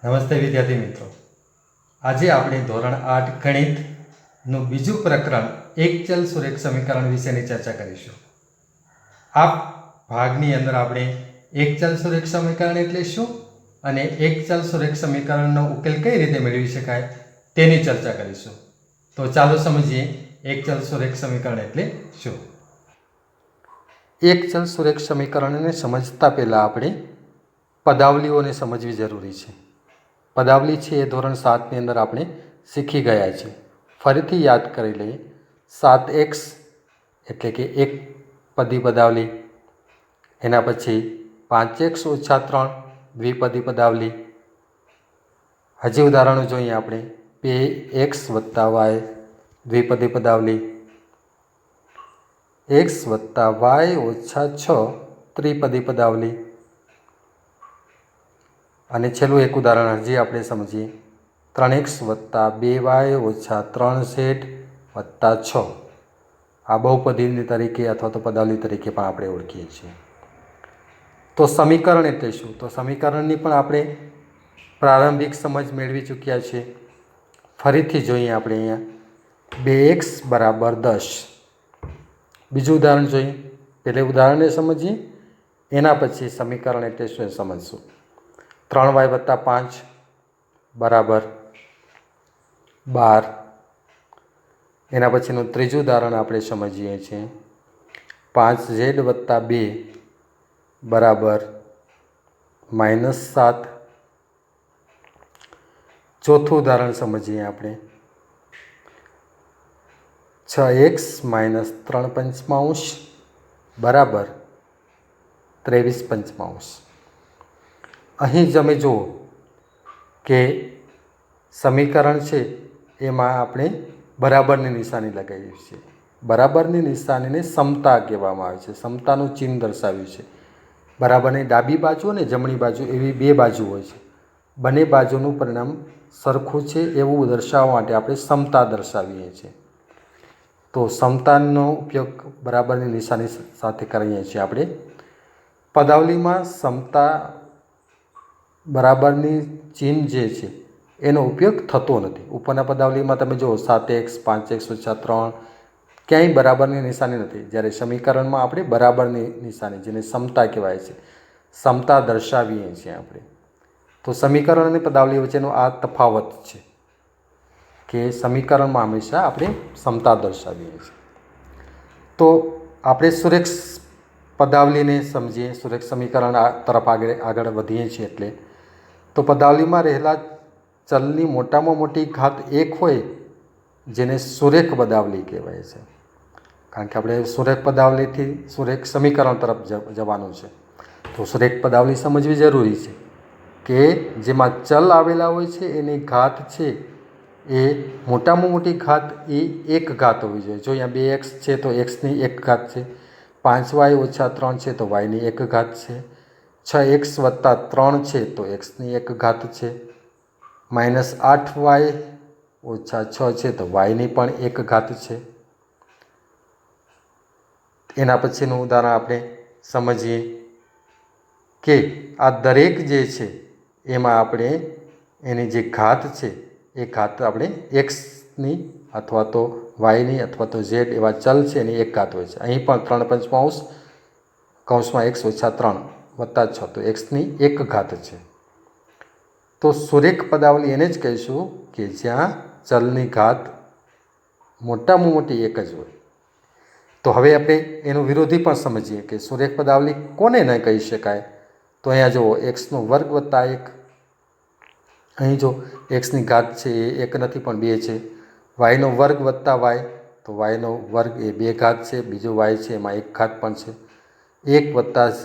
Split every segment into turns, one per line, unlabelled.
નમસ્તે વિદ્યાર્થી મિત્રો, આજે આપણે ધોરણ 8 ગણિતનું બીજું પ્રકરણ એક ચલ સુરેખ સમીકરણ વિશેની ચર્ચા કરીશું. આ ભાગની અંદર આપણે એક ચલ સુરેખ સમીકરણ એટલે શું અને એક ચલ સુરેખ સમીકરણનો ઉકેલ કઈ રીતે મેળવી શકાય તેની ચર્ચા કરીશું. તો ચાલો સમજીએ એક ચલ સુરેખ સમીકરણ એટલે શું. એક ચલ સુરેખ સમીકરણને સમજતા પહેલાં આપણે પદાવલીઓને સમજવી જરૂરી છે. પદાવલી છે એ ધોરણ 7ની અંદર આપણે શીખી ગયા છે. ફરીથી યાદ કરી લઈએ. 7x એટલે કે એક પદી પદાવલી, એના પછી 5x - 3 દ્વિપદી પદાવલી. હજી ઉદાહરણો જોઈએ આપણે. 2x + y દ્વિપદી પદાવલી, x + y - 6 ત્રિપદી પદાવલી. અને છેલ્લું એક ઉદાહરણ હજી આપણે સમજીએ. 3x + 2y - 3z + 6. આ બહુપદી તરીકે અથવા તો પદાવલી તરીકે પણ આપણે ઓળખીએ છીએ. તો સમીકરણ એટલે શું? તો સમીકરણની પણ આપણે પ્રારંભિક સમજ મેળવી ચૂક્યા છીએ. ફરીથી જોઈએ આપણે અહીંયા 2x = 10. બીજું ઉદાહરણ જોઈએ. પહેલે ઉદાહરણને સમજીએ, એના પછી સમીકરણ એટલે શું એ સમજશું. 3y + 5 = 12. એના પછીનું ત્રીજું ઉદાહરણ આપણે સમજીએ છીએ. 5z + 2 = -7. ચોથું ઉદાહરણ સમજીએ આપણે. 6x - 3/5 = 23/5. અહીં તમે જુઓ કે સમીકરણ છે એમાં આપણે બરાબરની નિશાની લગાવી છે. બરાબરની નિશાનીને સમતા કહેવામાં આવે છે. સમતાનું ચિહ્ન દર્શાવ્યું છે. બરાબરની ડાબી બાજુ અને જમણી બાજુ એવી બે બાજુ હોય છે. બંને બાજુનું પરિણામ સરખું છે એવું દર્શાવવા માટે આપણે સમતા દર્શાવીએ છીએ. તો સમતાનો ઉપયોગ બરાબરની નિશાની સાથે કરીએ છીએ આપણે. પદાવલીમાં સમતા બરાબરની ચિહ્ન જે છે એનો ઉપયોગ થતો નથી. ઉપરના પદાવલીમાં તમે જુઓ 7x 5x - 3 ક્યાંય બરાબરની નિશાની નથી. જ્યારે સમીકરણમાં આપણે બરાબરની નિશાની, જેને સમતા કહેવાય છે, સમતા દર્શાવીએ છીએ આપણે. તો સમીકરણ અને પદાવલી વચ્ચેનો આ તફાવત છે કે સમીકરણમાં હંમેશા આપણે સમતા દર્શાવીએ છીએ. તો આપણે સુરેખ પદાવલીને સમજીએ, સુરેખ સમીકરણ તરફ આગળ વધીએ છીએ. એટલે તો પદાવલીમાં રહેલા ચલની મોટામાં મોટી ઘાત 1 હોય જેને સુરેખ પદાવલી કહેવાય છે. કારણ કે આપણે સુરેખ પદાવલીથી સુરેખ સમીકરણ તરફ જવાનું છે. તો સુરેખ પદાવલી સમજવી જરૂરી છે કે જેમાં ચલ આવેલા હોય છે એની ઘાત છે એ મોટામાં મોટી ઘાત એ 1 ઘાત હોવી જોઈએ. જો અહીંયા 2x છે તો xની 1 ઘાત છે. 5y - 3 છે તો yની 1 ઘાત છે. 6x + 3 છે તો xની 1 ઘાત છે. -8y - 6 છે તો yની પણ 1 ઘાત છે. એના પછીનું ઉદાહરણ આપણે સમજીએ કે આ દરેક જે છે એમાં આપણે એની જે ઘાત છે એ ઘાત આપણે xની અથવા તો yની અથવા તો z એવા ચલ છે એની 1 ઘાત હોય છે. અહીં પણ 3/5 (x - 3 + 6 તો xની 1 ઘાત છે. તો સુરેખ પદાવલી એને જ કહીશું કે જ્યાં ચલની ઘાત મોટામાં મોટી 1 જ હોય. તો હવે આપણે એનું વિરોધી પણ સમજીએ કે સુરેખ પદાવલી કોને ન કહી શકાય. તો અહીંયા જુઓ, x² + 1. અહીં જો xની ઘાત છે એ 1 નથી પણ 2 છે. y² + y તો y² એ 2 ઘાત છે. બીજું y છે એમાં 1 ઘાત પણ છે. 1 + z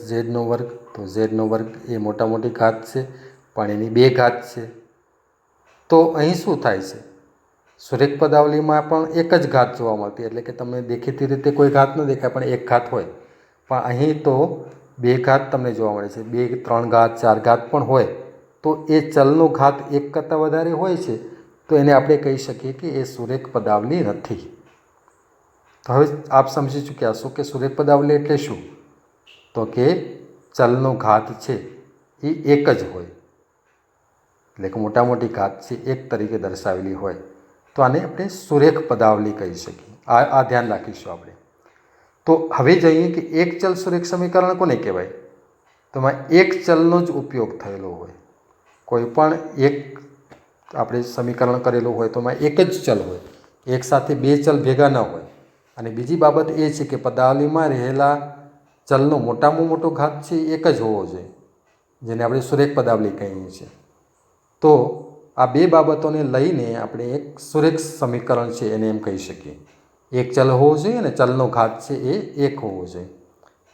- z² તો z² એ મોટા મોટી ઘાત છે પણ એની 2 ઘાત છે. તો અહીં શું થાય છે? સુરેખ પદાવલીમાં પણ 1 જ ઘાત જોવા મળતી, એટલે કે તમને દેખીતી રીતે કોઈ ઘાત ન દેખાય પણ 1 ઘાત હોય. પણ અહીં તો 2 ઘાત તમને જોવા મળે છે. 2, 3 ઘાત, 4 ઘાત પણ હોય તો એ ચલનો ઘાત 1 કરતાં વધારે હોય છે તો એને આપણે કહી શકીએ કે એ સુરેખ પદાવલી નથી. તો હવે આપ સમજી ચૂક્યા છો કે સુરેખ પદાવલી એટલે શું. તો કે ચલનો ઘાત છે એ 1 જ હોય. એટલે કે મોટા મોટી ઘાત છે એક તરીકે દર્શાવેલી હોય તો આને આપણે સુરેખ પદાવલી કહી શકીએ. આ ધ્યાન રાખીશું આપણે. તો હવે જોઈએ કે એક ચલ સુરેખ સમીકરણ કોને કહેવાય? તો એમાં એક ચલનો જ ઉપયોગ થયેલો હોય. કોઈ પણ એક આપણે સમીકરણ કરેલું હોય તો એમાં એક જ ચલ હોય, એક સાથે બે ચલ ભેગા ન હોય. અને બીજી બાબત એ છે કે પદાવલીમાં રહેલા ચલનો મોટામાં મોટો ઘાત છે એક જ હોવો જોઈએ, જેને આપણે સુરેખ પદાવલી કહીએ છીએ. તો આ બે બાબતોને લઈને આપણે એક સુરેખ સમીકરણ છે એને એમ કહી શકીએ. એક ચલ હોવો જોઈએ અને ચલનો ઘાત છે એ એક હોવો જોઈએ.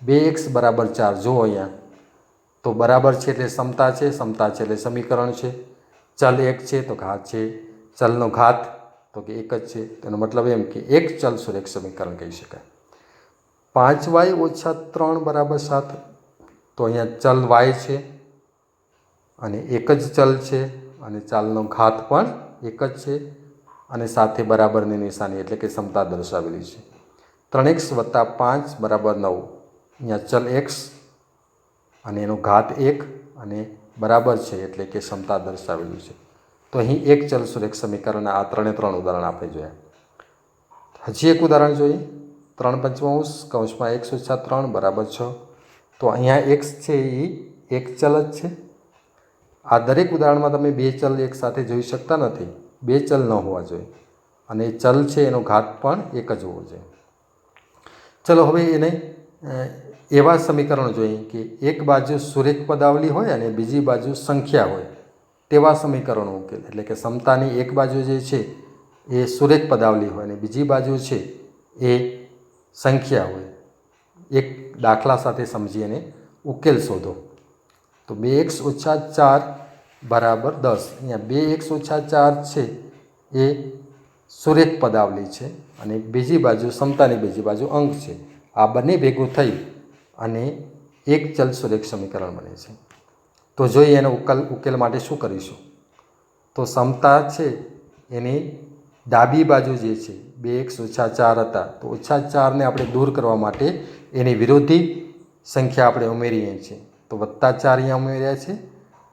2x = 4 જુઓ અહીંયા. તો બરાબર છે એટલે સમતા છે, સમતા છે એટલે સમીકરણ છે. ચલ એક છે તો ઘાત છે, ચલનો ઘાત તો કે એક જ છે. તેનો મતલબ એમ કે એક ચલ સુરેખ સમીકરણ કહી શકાય. 5y - 3 = 7. તો અહીંયા ચલ y છે અને એક જ ચલ છે અને ચાલનો ઘાત પણ એક જ છે અને સાથે બરાબરની નિશાની એટલે કે સમતા દર્શાવેલી છે. 3x + 5 = 9. અહીંયા ચલ x અને એનો ઘાત 1 અને બરાબર છે એટલે કે સમતા દર્શાવેલું છે. તો અહીં એક ચલ સુરેખ સમીકરણના આ 3 ઉદાહરણ આપણે જોયા. હજી એક ઉદાહરણ જોઈએ. 3/5 x - 3 = 6. તો અહીંયા x છે એ એક ચલ જ છે. આ દરેક ઉદાહરણમાં તમે બે ચલ એક સાથે જોઈ શકતા નથી. બે ચલ ન હોવા જોઈએ અને ચલ છે એનો ઘાત પણ એક જ હોવો જોઈએ. ચલો હવે એને એવા સમીકરણો જોઈએ કે એક બાજુ સુરેખ પદાવલી હોય અને બીજી બાજુ સંખ્યા હોય તેવા સમીકરણો ઉકેલ. એટલે કે સમતાની એક બાજુ જે છે એ સુરેખ પદાવલી હોય અને બીજી બાજુ છે એ સંખ્યા હોય. એક દાખલા સાથે સમજી અને ઉકેલ શોધો. તો 2x - 4 = 10. અહીંયા 2x - 4 છે એ સુરેખ પદાવલી છે અને બીજી બાજુ સમતાની બીજી બાજુ અંક છે. આ બંને ભેગું થઈ અને એક ચલ સુરેખ સમીકરણ બને છે. તો જોઈએ એનો ઉકેલ માટે શું કરીશું. તો સમતા છે એની ડાબી બાજુ જે છે 2x - 4 હતા તો -4ને આપણે દૂર કરવા માટે એની વિરોધી સંખ્યા આપણે ઉમેરીએ છીએ. તો +4 અહીંયા ઉમેર્યા છે.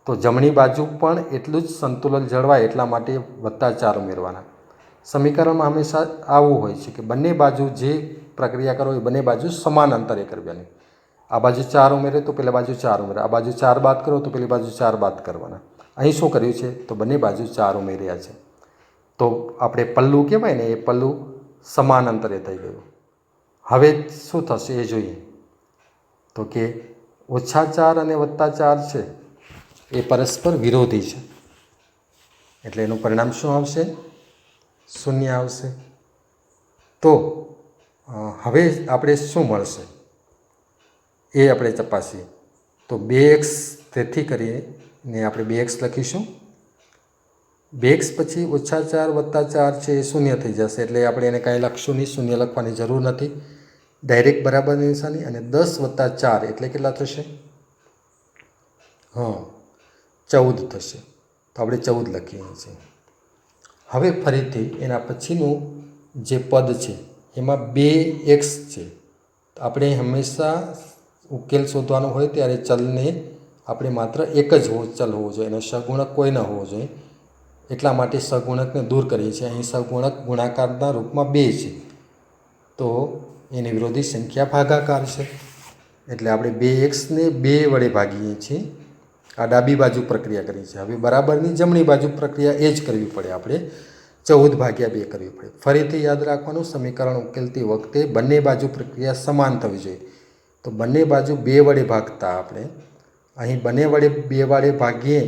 તો જમણી બાજુ પણ એટલું જ સંતુલન જળવાય એટલા માટે +4 ઉમેરવાના. સમીકરણમાં હંમેશા આવું હોય છે કે બંને બાજુ જે પ્રક્રિયા કરો એ બંને બાજુ સમાન અંતરે કરવાની. આ બાજુ 4 ઉમેરે તો પેલા બાજુ 4 ઉમેરે, આ બાજુ 4 બાદ કરો તો પેલી બાજુ 4 બાદ કરવાના. અહીં શું કર્યું છે તો બંને બાજુ 4 ઉમેર્યા છે. તો આપણે પલ્લું કહેવાય ને એ પલ્લું સમાન અંતરે થઈ ગયું. હવે શું થશે એ જોઈએ. તો કે -4 અને +4 છે એ પરસ્પર વિરોધી છે એટલે એનું પરિણામ શું આવશે? 0 આવશે. તો હવે આપણે શું મળશે એ આપણે તપાસીએ. તો 2x તેથી કરીને આપણે 2x લખીશું. 2x પછી -4 +4 છે એ 0 થઈ જશે એટલે આપણે એને કાંઈ લખશું નહીં, 0 લખવાની જરૂર નથી. ડાયરેક્ટ બરાબરની નિશાની અને 10 + 4 એટલે કેટલા થશે? 14 થશે. તો આપણે 14 લખીએ છીએ. હવે ફરીથી એના પછીનું જે પદ છે એમાં 2x છે. તો આપણે હંમેશા ઉકેલ શોધવાનો હોય ત્યારે ચલને આપણે માત્ર એક જ ચલ હોવો જોઈએ અને સગુણક કોઈ ન હોવો જોઈએ. એટલા માટે સગુણકને દૂર કરીએ છીએ. અહીં સગુણક ગુણાકારના રૂપમાં 2 છે તો એની વિરોધી સંખ્યા ભાગાકાર છે એટલે આપણે 2xને 2 વડે ભાગીએ છીએ. આ ડાબી બાજુ પ્રક્રિયા કરી છે. હવે બરાબરની જમણી બાજુ પ્રક્રિયા એ જ કરવી પડે. આપણે 14/2 કરવી પડે. ફરીથી યાદ રાખવાનું, સમીકરણ ઉકેલતી વખતે બંને બાજુ પ્રક્રિયા સમાન થવી જોઈએ. તો બંને બાજુ 2 વડે ભાગતા આપણે અહીં બંને વડે 2 વડે ભાગીએ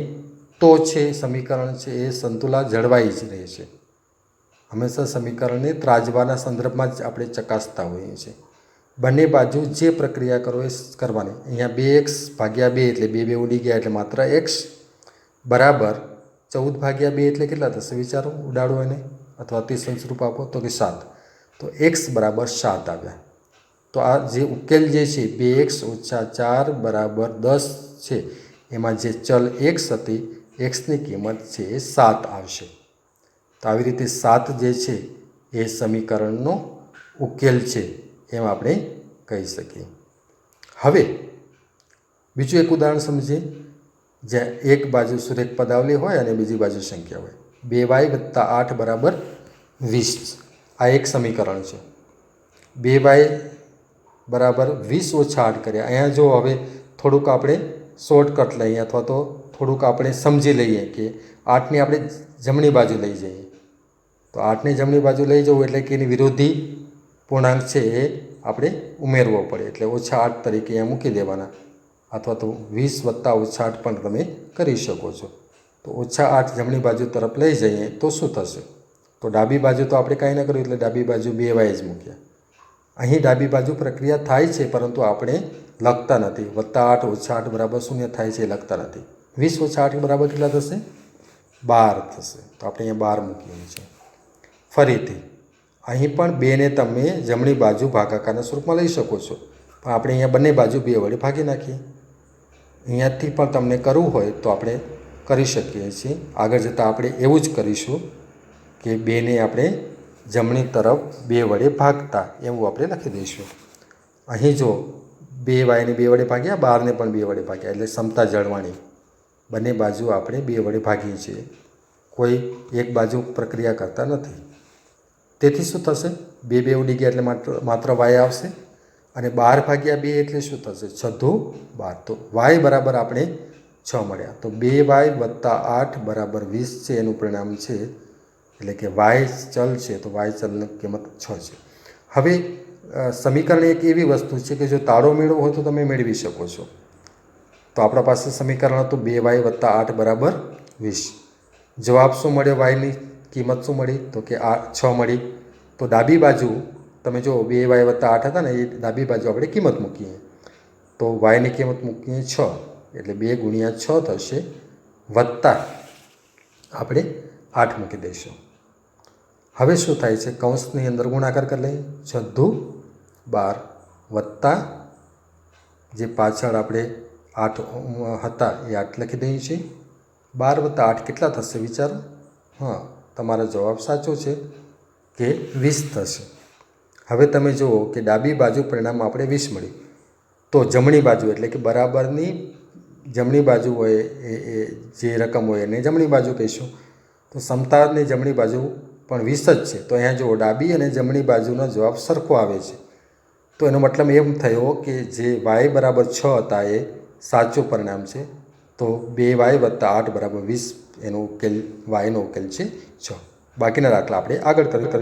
તો છે સમીકરણ છે એ સંતુલન જળવાઈ જ રહે છે. હંમેશા સમીકરણને ત્રાજવાના સંદર્ભમાં જ આપણે ચકાસતા હોઈએ છીએ. બંને બાજુ જે પ્રક્રિયા કરો એ કરવાની. અહીંયા 2x/2 એટલે 2 ઉડી ગયા એટલે માત્ર x બરાબર 14/2 એટલે કેટલા થશે વિચારો, ઉડાડો એને અથવા તે સંસ્રૂપ આપો તો કે 7. તો x = 7 આવ્યા. તો આ જે ઉકેલ જે છે 2x - 4 = 10 છે એમાં જે ચલ x હતી xની કિંમત છે એ 7 આવશે. તો આવી રીતે 7 જે છે એ સમીકરણનો ઉકેલ છે એમ આપણે કહી શકીએ. હવે બીજું એક ઉદાહરણ સમજીએ. જ્યાં એક બાજુ સુરેખ પદાવલી હોય અને બીજી બાજુ સંખ્યા હોય. 2y + 8 બરાબર 20. આ એક સમીકરણ છે. 2y બરાબર 20 ઓછા 8 કર્યા. અહીંયા જો હવે થોડુંક આપણે શોર્ટકટ લઈએ અથવા તો થોડુંક આપણે સમજી લઈએ કે 8ની આપણે જમણી બાજુ લઈ જઈએ. તો 8ની જમણી બાજુ લઈ જવું એટલે કે એની વિરોધી પૂર્ણાંક છે એ આપણે ઉમેરવો પડે. એટલે ઓછા 8 તરીકે અહીંયા મૂકી દેવાના, અથવા તો 20 + -8 પણ તમે કરી શકો છો. તો ઓછા 8 જમણી બાજુ તરફ લઈ જઈએ તો શું થશે? તો ડાબી બાજુ તો આપણે કાંઈ ન કર્યું એટલે ડાબી બાજુ 2y જ મૂક્યા. અહીં ડાબી બાજુ પ્રક્રિયા થાય છે પરંતુ આપણે લખતા નથી. +8 - 8 બરાબર 0 થાય છે એ લખતા નથી. 20 - 8 બરાબર કેટલા થશે? 12 થશે. તો આપણે અહીંયા 12 મૂકીએ છીએ. ફરીથી અહીં પણ 2ને તમે જમણી બાજુ ભાગાકારના સ્વરૂપમાં લઈ શકો છો, પણ આપણે અહીંયા બંને બાજુ 2 વડે ભાગી નાખીએ. અહીંયાથી પણ તમને કરવું હોય તો આપણે કરી શકીએ છીએ. આગળ જતાં આપણે એવું જ કરીશું કે 2ને આપણે જમણી તરફ 2 વડે ભાગતા એવું આપણે લખી દઈશું. અહીં જો 2y ને 2 વડે ભાગ્યા, 12ને પણ 2 વડે ભાગ્યા, એટલે સમતા જળવાણી. બંને બાજુ આપણે 2 વડે ભાગીએ છીએ, કોઈ એક બાજુ પ્રક્રિયા કરતા નથી. તેથી શું થશે? 2 2 ઉડી ગયા એટલે માત્ર y આવશે, અને 12 ભાગ્યા 2 એટલે શું થશે? 6 દુ 12. તો y બરાબર આપણે 6 મળ્યા. તો 2y + 8 બરાબર 20 છે એનું પરિણામ છે. એટલે કે y ચલ છે તો y ચલની કિંમત 6 છે. હવે સમીકરણ એક એવી વસ્તુ છે કે જો તાળો મેળવવો હોય તો તમે મેળવી શકો છો. તો આપણા પાસે સમીકરણ હતું 2y + 8 બરાબર 20. જવાબ શું મળ્યો? yની કિંમત શું મળી? તો કે 6 મળી. તો ડાબી બાજુ તમે જો 2y + 8 હતા ને, એ ડાબી બાજુ આપણે કિંમત મૂકીએ. તો yની કિંમત મૂકીએ 6, એટલે 2 × 6 થશે, વત્તા આપણે 8 મૂકી દઈશું. હવે શું થાય છે? કૌંસની અંદર ગુણાકાર કરી લઈએ. 6 દુ 12 વત્તા જે પાછળ આપણે 8 હતા એ 8 લખી દઈએ છીએ. 12 + 8 કેટલા થશે વિચારો? હા, તમારો જવાબ સાચો છે કે 20 થશે. હવે તમે જુઓ કે ડાબી બાજુ પરિણામ આપણે 20 મળ્યું. તો જમણી બાજુ એટલે કે બરાબરની જમણી બાજુ હોય એ જે રકમ હોય એને જમણી બાજુ કહીશું. તો સમતાની જમણી બાજુ પણ 20 જ છે. તો અહીંયા જુઓ ડાબી અને જમણી બાજુનો જવાબ સરખો આવે છે. તો એનો મતલબ એમ થયો કે જે y બરાબર 6 હતા એ સાચું પરિણામ છે. તો 2y + 8 બરાબર 20 એનો ઉકેલ, yનો ઉકેલ છે 6. બાકીના દાખલા આપણે આગળ કરીએ.